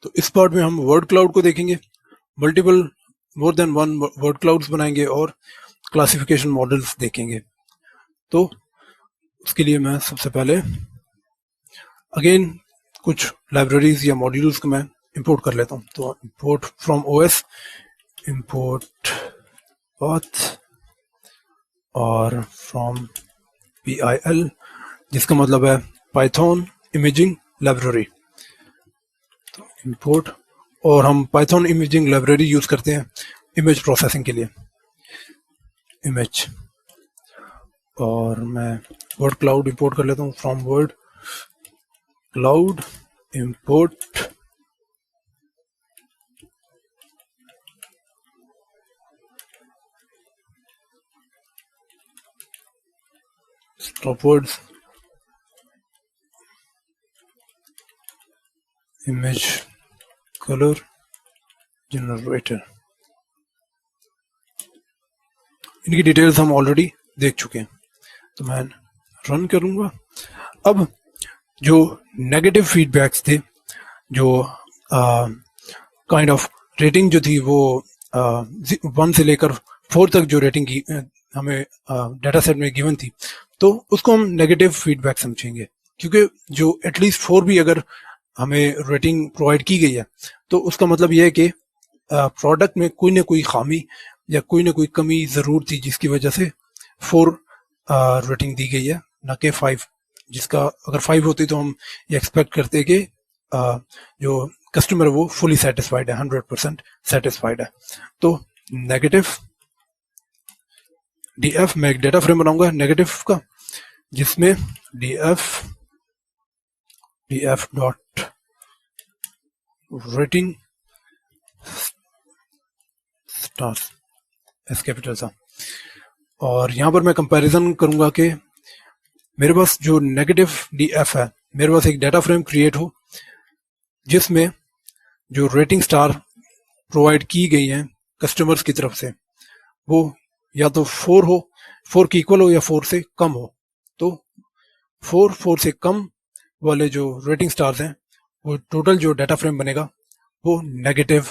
तो इस पार्ट में हम वर्ड क्लाउड को देखेंगे, multiple more than one word clouds बनाएंगे और क्लासिफिकेशन मॉडल्स देखेंगे। तो उसके लिए मैं सबसे पहले अगेन कुछ लाइब्रेरीज या मॉड्यूल्स को मैं इंपोर्ट कर लेता हूँ। तो import from OS, import path और फ्रॉम PIL, जिसका मतलब है पाइथन इमेजिंग लाइब्रेरी। तो इंपोर्ट, और हम पाइथन इमेजिंग लाइब्रेरी यूज करते हैं इमेज प्रोसेसिंग के लिए, इमेज। और मैं वर्ड क्लाउड इंपोर्ट कर लेता हूँ, from word cloud import stop words image color generator। इनकी डिटेल्स हम ऑलरेडी देख चुके हैं, तो मैं रन करूंगा। अब जो नेगेटिव फीडबैक्स थे, जो काइंड ऑफ रेटिंग जो थी वो 1 से लेकर 4 तक जो रेटिंग की हमें डाटा सेट में गिवन थी, तो उसको हम नेगेटिव फीडबैक समझेंगे, क्योंकि जो एटलीस्ट 4 भी अगर हमें रेटिंग प्रोवाइड की गई है तो उसका मतलब यह है कि प्रोडक्ट में कोई ना कोई खामी या कोई ना कोई कमी ज़रूर थी, जिसकी वजह से 4 रेटिंग दी गई है, ना कि 5। जिसका अगर 5 होती तो हम ये एक्सपेक्ट करते कि जो कस्टमर है वो फुली सेटिस्फाइड है, 100% सेटिस्फाइड है। तो नेगेटिव DF, मैं एक डेटा फ्रेम बनाऊंगा नेगेटिव का, जिसमें DF dot rating stars S capital सा। और यहाँ पर मैं कंपैरिजन करूंगा कि मेरे पास जो नेगेटिव DF है, मेरे पास एक डाटा फ्रेम क्रिएट हो जिसमें जो रेटिंग स्टार प्रोवाइड की गई हैं कस्टमर्स की तरफ से वो या तो 4 हो, 4 की इक्वल हो, या 4 से कम हो। तो 4 से कम वाले जो रेटिंग स्टार्स हैं, वो टोटल जो डाटा फ्रेम बनेगा वो नेगेटिव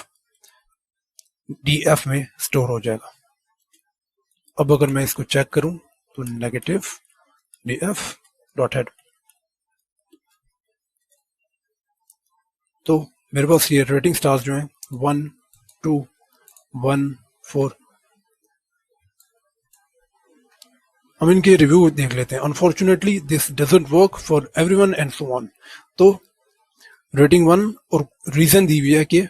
DF में स्टोर हो जाएगा। अब अगर मैं इसको चेक करूं तो नेगेटिव DF डॉट हेड, तो मेरे पास ये रेटिंग स्टार्स जो हैं 1, 2, 1, 4, हम इनके रिव्यू देख लेते हैं। Unfortunately this doesn't work for everyone and so on. तो रेटिंग 1 और रीजन दी हुई है कि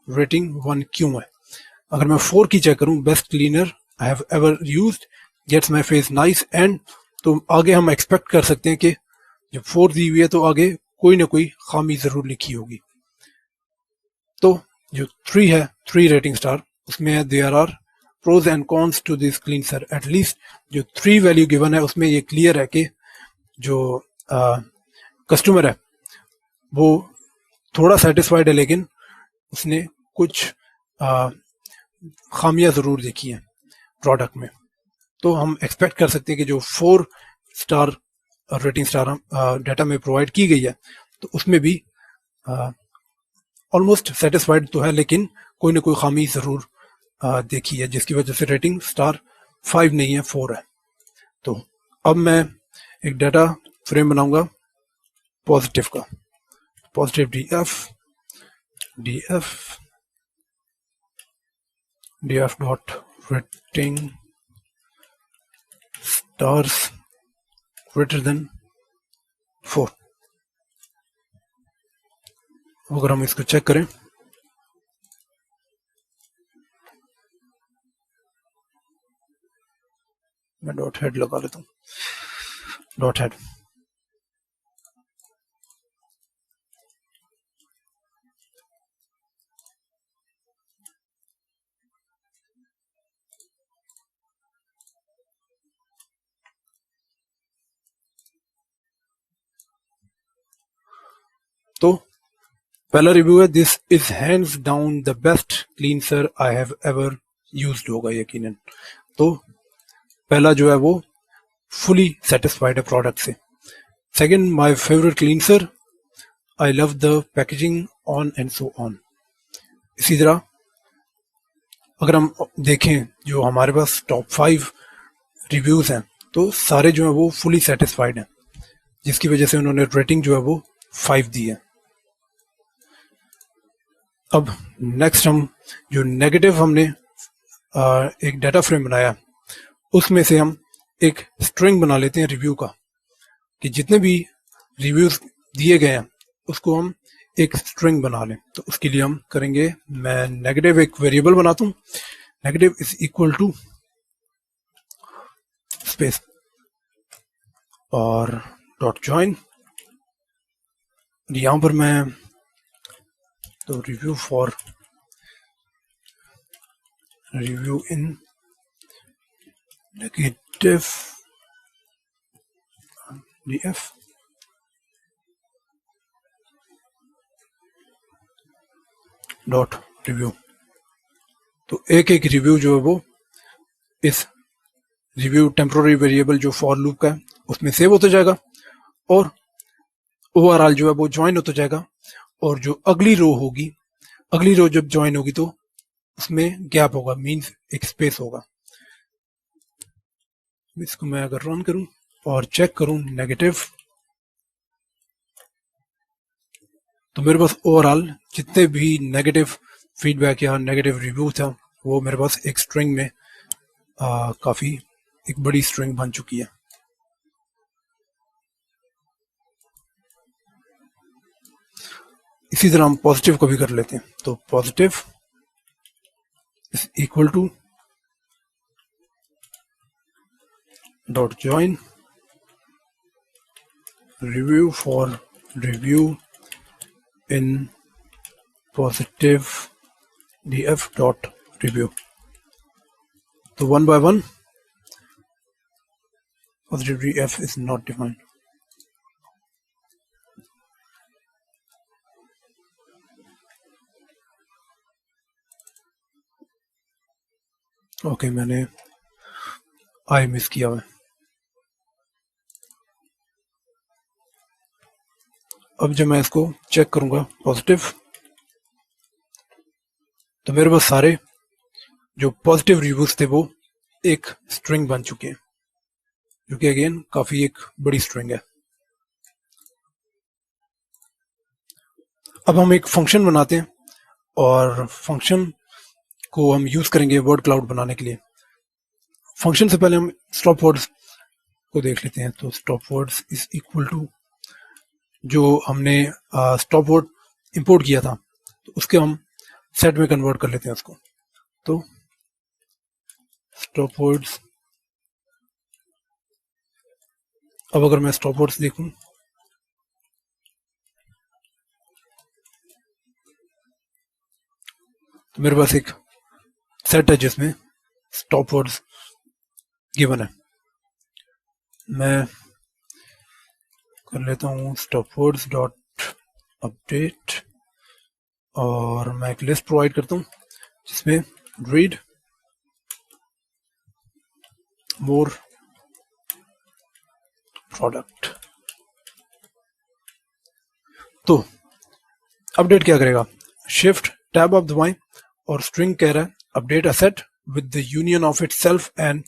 रेटिंग 1 क्यों है। अगर मैं 4 की चेक करूं, best cleaner I have ever used, gets my face nice and, तो आगे हम एक्सपेक्ट कर सकते हैं कि जब 4 दी हुई है तो आगे कोई ना कोई खामी जरूर लिखी होगी। तो जो 3 है, 3 रेटिंग स्टार, उसमें there are pros and cons to this cleanser. At least जो 3 वैल्यू गिवन है उसमें ये क्लियर है कि जो कस्टमर है वो थोड़ा सेटिस्फाइड है, लेकिन उसने कुछ खामियां जरूर देखी हैं प्रोडक्ट में। तो हम एक्सपेक्ट कर सकते हैं कि जो 4 स्टार रेटिंग स्टार डाटा में प्रोवाइड की गई है तो उसमें भी ऑलमोस्ट सेटिस्फाइड तो है, लेकिन कोई ना कोई खामी जरूर देखी है, जिसकी वजह से रेटिंग स्टार 5 नहीं है, 4 है। तो अब मैं एक डाटा फ्रेम बनाऊंगा पॉजिटिव का, positive DF dot rating stars greater than 4। अगर हम इसको चेक करें, मैं डॉट हेड लगा लेता हूँ, डॉट हेड। तो पहला रिव्यू है, this is hands down the best cleanser I have ever used होगा यकीनन। तो पहला जो है वो फुली सेटिस्फाइड है प्रोडक्ट से। Second, my favourite cleanser I love the packaging on and so on. इसी तरह अगर हम देखें जो हमारे पास टॉप 5 रिव्यूज हैं तो सारे जो है वो फुली सेटिस्फाइड हैं, जिसकी वजह से उन्होंने रेटिंग जो है वो 5 दी है। अब नेक्स्ट हम जो नेगेटिव हमने एक डाटा फ्रेम बनाया उसमें से हम एक स्ट्रिंग बना लेते हैं रिव्यू का, कि जितने भी रिव्यूज दिए गए हैं उसको हम एक स्ट्रिंग बना लें। तो उसके लिए हम करेंगे, मैं नेगेटिव एक वेरिएबल बनाता हूँ, negative is equal to space और डॉट जॉइन। यहां पर मैं तो review for review in negative df dot review. तो एक एक रिव्यू जो है वो इस रिव्यू टेम्पोररी वेरिएबल जो फॉर लूप का है उसमें सेव होता जाएगा और ओवरऑल जो है वो ज्वाइन होता जाएगा। और जो अगली रो होगी, अगली रो जब ज्वाइन होगी तो उसमें गैप होगा, मींस एक स्पेस होगा। इसको मैं अगर रन करूं और चेक करूं नेगेटिव, तो मेरे पास ओवरऑल जितने भी नेगेटिव फीडबैक या नेगेटिव रिव्यू था वो मेरे पास एक स्ट्रिंग में काफी एक बड़ी स्ट्रिंग बन चुकी है। इसी तरह हम पॉजिटिव को भी कर लेते हैं। तो positive is equal to dot join review for review in positive df dot review. तो one by one positive df is not defined. Okay मैंने आई मिस किया हुआ है। अब जब मैं इसको चेक करूंगा पॉजिटिव, तो मेरे पास सारे जो पॉजिटिव रिव्यूज थे वो एक स्ट्रिंग बन चुके हैं, जो कि अगेन काफी एक बड़ी स्ट्रिंग है। अब हम एक फंक्शन बनाते हैं और फंक्शन को हम यूज करेंगे वर्ड क्लाउड बनाने के लिए। फंक्शन से पहले हम स्टॉप वर्ड्स को देख लेते हैं। तो stop words is equal to जो हमने स्टॉप वर्ड इंपोर्ट किया था तो उसके हम सेट में कन्वर्ट कर लेते हैं उसको। तो स्टॉप वर्ड्स, अब अगर मैं स्टॉप वर्ड्स देखूं तो मेरे पास एक सेट है जिसमें स्टॉप वर्ड्स गिवन है। मैं कर लेता हूँ स्टॉप वर्ड्स डॉट अपडेट और मैं एक लिस्ट प्रोवाइड करता हूँ जिसमें रीड मोर प्रोडक्ट। तो अपडेट क्या करेगा, शिफ्ट टैब आप दबाएं और स्ट्रिंग कह रहा है update a set with the union of itself and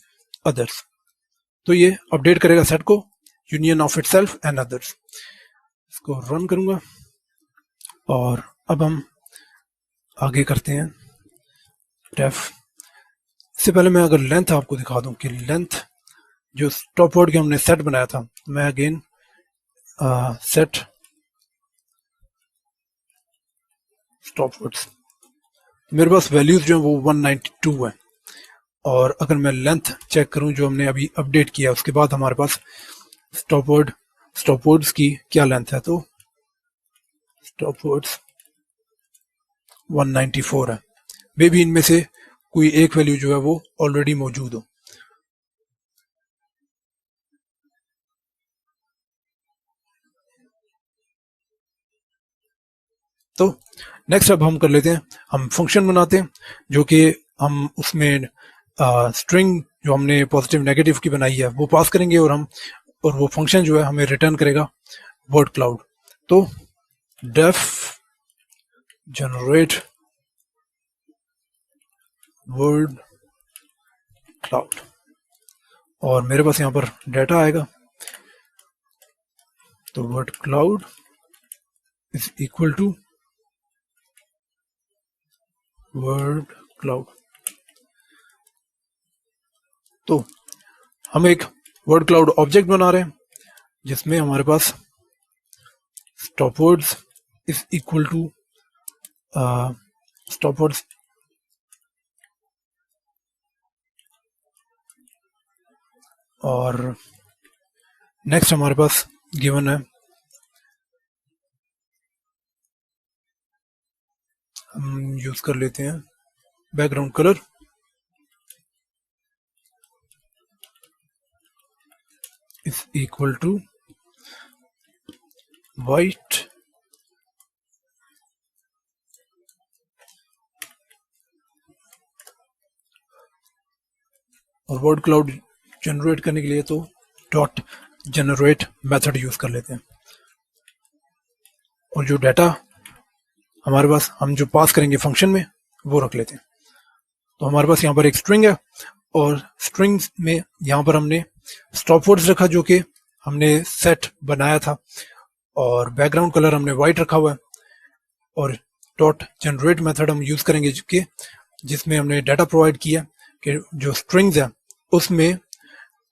others. तो ये अपडेट करेगा सेट को union of itself and others. इसको रन करूंगा और अब हम आगे करते हैं डेफ। इससे पहले मैं अगर लेंथ आपको दिखा दूं कि लेंथ जो स्टॉप वर्ड के हमने सेट बनाया था, मैं अगेन सेट स्टॉप वर्ड्स, मेरे पास वैल्यूज जो है वो 192 है। और अगर मैं लेंथ चेक करूं जो हमने अभी अपडेट किया उसके बाद हमारे पास स्टॉप वर्ड्स की क्या लेंथ है, तो स्टॉप वर्ड्स 194 है। मे भी इनमें से कोई एक वैल्यू जो है वो ऑलरेडी मौजूद हो। तो नेक्स्ट अब हम कर लेते हैं, हम फंक्शन बनाते हैं जो कि हम उसमें स्ट्रिंग जो हमने पॉजिटिव नेगेटिव की बनाई है वो पास करेंगे और वो फंक्शन जो है हमें रिटर्न करेगा वर्ड क्लाउड। तो डेफ जनरेट वर्ड क्लाउड, और मेरे पास यहाँ पर डाटा आएगा। तो word cloud is equal to word cloud. तो हम एक वर्ड क्लाउड ऑब्जेक्ट बना रहे हैं जिसमें हमारे पास stop words is equal to stop words और नेक्स्ट हमारे पास गिवन है, हम यूज कर लेते हैं background colour is equal to white और वर्ड क्लाउड जनरेट करने के लिए तो डॉट जनरेट मेथड यूज कर लेते हैं। और जो डाटा हमारे पास हम जो पास करेंगे फंक्शन में वो रख लेते हैं। तो हमारे पास यहाँ पर एक स्ट्रिंग है और स्ट्रिंग्स में यहाँ पर हमने स्टॉप वर्ड्स रखा जो कि हमने सेट बनाया था, और बैकग्राउंड कलर हमने वाइट रखा हुआ है, और डॉट जनरेट मेथड हम यूज करेंगे जिसमें हमने डाटा प्रोवाइड किया कि जो स्ट्रिंग्स है उसमें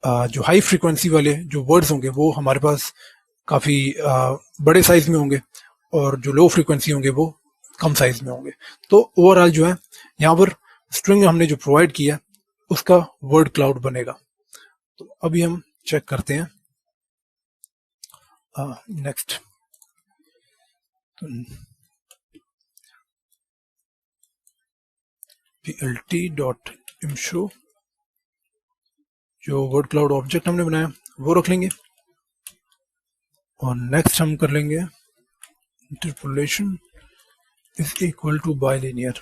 जो हाई फ्रीक्वेंसी वाले जो वर्ड्स होंगे वो हमारे पास काफ़ी बड़े साइज में होंगे और जो लो फ्रीक्वेंसी होंगे वो कम साइज में होंगे। तो ओवरऑल जो है यहाँ पर स्ट्रिंग हमने जो प्रोवाइड किया उसका वर्ड क्लाउड बनेगा। तो अभी हम चेक करते हैं नेक्स्ट। plt.imshow जो वर्ड क्लाउड ऑब्जेक्ट हमने बनाया वो रख लेंगे, और नेक्स्ट हम कर लेंगे interpolation is equal to bilinear.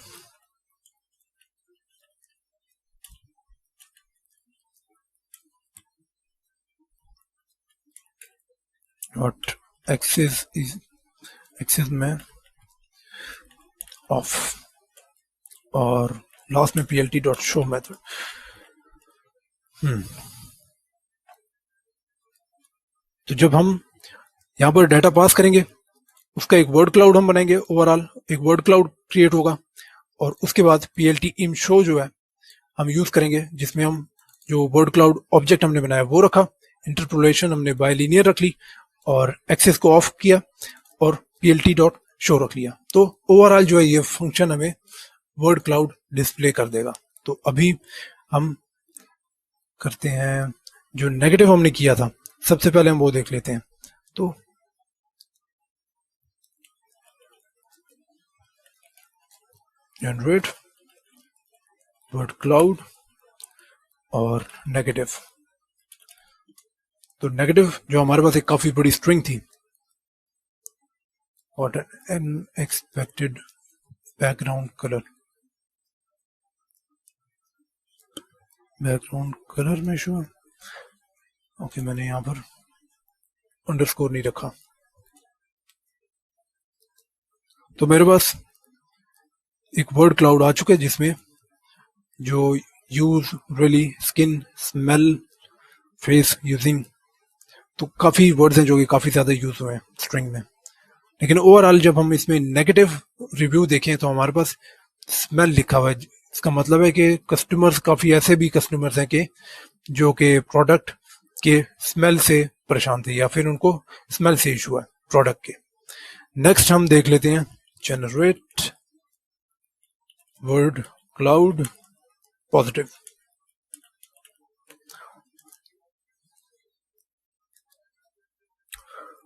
Dot axis में ऑफ और लास्ट में plt.show मेथड। तो जब हम यहाँ पर डाटा पास करेंगे उसका एक वर्ड क्लाउड हम बनाएंगे, ओवरऑल एक वर्ड क्लाउड क्रिएट होगा, और उसके बाद plt.imshow जो है हम यूज करेंगे जिसमें हम जो वर्ड क्लाउड ऑब्जेक्ट हमने बनाया वो रखा, इंटरपोलेशन हमने बाइलिनियर रख ली और एक्सेस को ऑफ किया और plt.show रख लिया। तो ओवरऑल जो है ये फंक्शन हमें वर्ड क्लाउड डिस्प्ले कर देगा। तो अभी हम करते हैं जो नेगेटिव हमने किया था, सबसे पहले हम वो देख लेते हैं। तो जनरेट वर्ड क्लाउड और नेगेटिव। तो नेगेटिव जो हमारे पास एक काफी बड़ी स्ट्रिंग थी, what an expected background colour, background colour में शो है। ओके, मैंने यहाँ पर अंडरस्कोर नहीं रखा। तो मेरे पास एक वर्ड क्लाउड आ चुका है जिसमें जो use, really, skin, smell, face, using, तो काफ़ी वर्ड्स हैं जो कि काफ़ी ज़्यादा यूज हुए हैं स्ट्रिंग में। लेकिन ओवरऑल जब हम इसमें नेगेटिव रिव्यू देखें तो हमारे पास स्मेल लिखा हुआ है। इसका मतलब है कि कस्टमर्स, काफ़ी ऐसे भी कस्टमर्स हैं कि जो कि प्रोडक्ट के स्मेल से परेशान थे या फिर उनको स्मेल से इशू है प्रोडक्ट के। नेक्स्ट हम देख लेते हैं जनरेट वर्ड क्लाउड पॉजिटिव।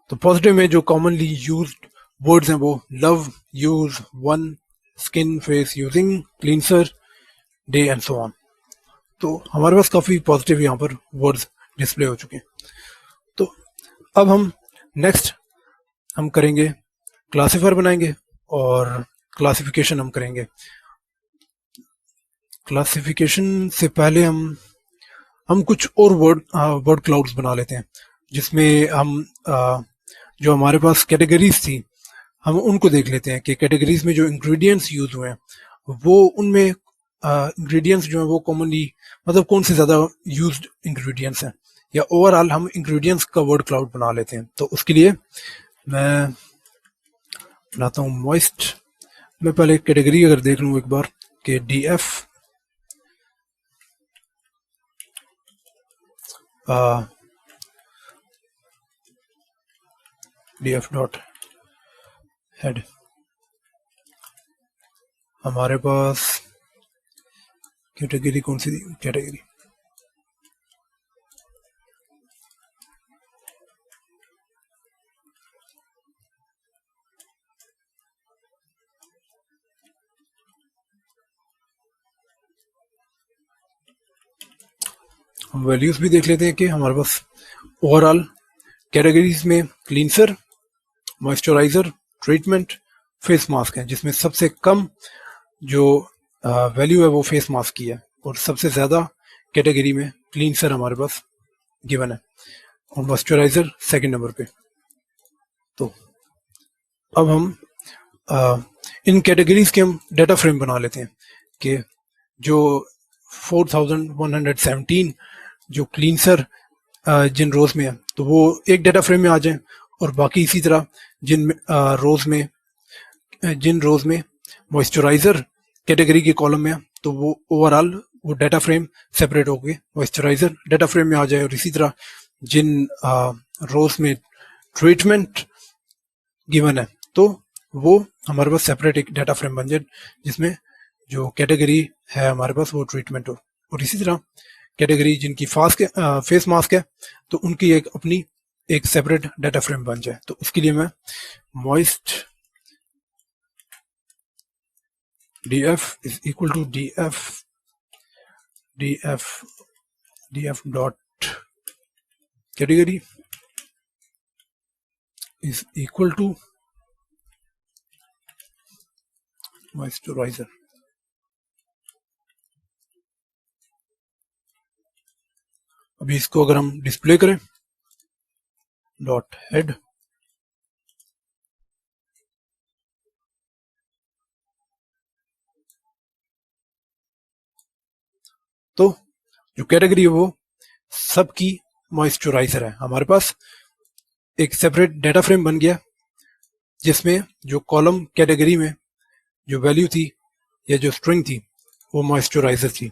तो पॉजिटिव में जो कॉमनली यूज्ड वर्ड्स हैं वो love, use, one, skin, face, using, cleanser, day and so on. तो हमारे पास काफ़ी पॉजिटिव यहाँ पर वर्ड्स डिस्प्ले हो चुके हैं। तो अब हम नेक्स्ट हम करेंगे क्लासिफायर बनाएंगे और क्लासिफिकेशन हम करेंगे। क्लासिफिकेशन से पहले हम कुछ और वर्ड क्लाउड्स बना लेते हैं जिसमें हम जो हमारे पास कैटेगरीज थी हम उनको देख लेते हैं कि कैटेगरीज में जो इंग्रेडिएंट्स यूज हुए हैं वो उनमें इंग्रेडिएंट्स जो है वो कॉमनली मतलब कौन से ज़्यादा यूज्ड इंग्रेडिएंट्स हैं, या ओवरऑल हम इंग्रेडिएंट्स का वर्ड क्लाउड बना लेते हैं। तो उसके लिए मैं बनाता हूँ मॉइस्ट। मैं पहले कैटेगरी अगर देख लूँ एक बार कि df डॉट हेड, हमारे पास कैटेगरी कौन सी थी, कैटेगरी हम वैल्यूज भी देख लेते हैं कि हमारे पास ओवरऑल कैटेगरीज में cleanser, moisturiser, treatment, face mask है, जिसमें सबसे कम जो वैल्यू है वो फेस मास्क की है और सबसे ज़्यादा कैटेगरी में क्लींसर हमारे पास गिवन है और मॉइस्चराइजर सेकंड नंबर पे। तो अब हम इन कैटेगरीज के हम डाटा फ्रेम बना लेते हैं कि जो 4117 जो क्लींसर जिन रोज में है तो वो एक डाटा फ्रेम में आ जाए और बाकी इसी तरह जिन रोज में मॉइस्चराइजर कैटेगरी के कॉलम में है तो वो ओवरऑल वो डाटा फ्रेम सेपरेट हो गए मॉइस्चराइजर डाटा फ्रेम में आ जाए, और इसी तरह जिन रोज में ट्रीटमेंट गिवन है तो वो हमारे पास सेपरेट एक डाटा फ्रेम बन जाए जिसमें जो कैटेगरी है हमारे पास वो ट्रीटमेंट हो, और इसी तरह कैटेगरी जिनकी फेस मास्क है तो उनकी एक अपनी एक सेपरेट डाटा फ्रेम बन जाए। तो उसके लिए मैं moist df is equal to df dot category is equal to moisturiser. अभी इसको अगर हम डिस्प्ले करें डॉट हेड, तो जो कैटेगरी है वो सबकी मॉइस्चराइजर है। हमारे पास एक सेपरेट डाटा फ्रेम बन गया जिसमें जो कॉलम कैटेगरी में जो वैल्यू थी या जो स्ट्रिंग थी वो मॉइस्चराइजर थी,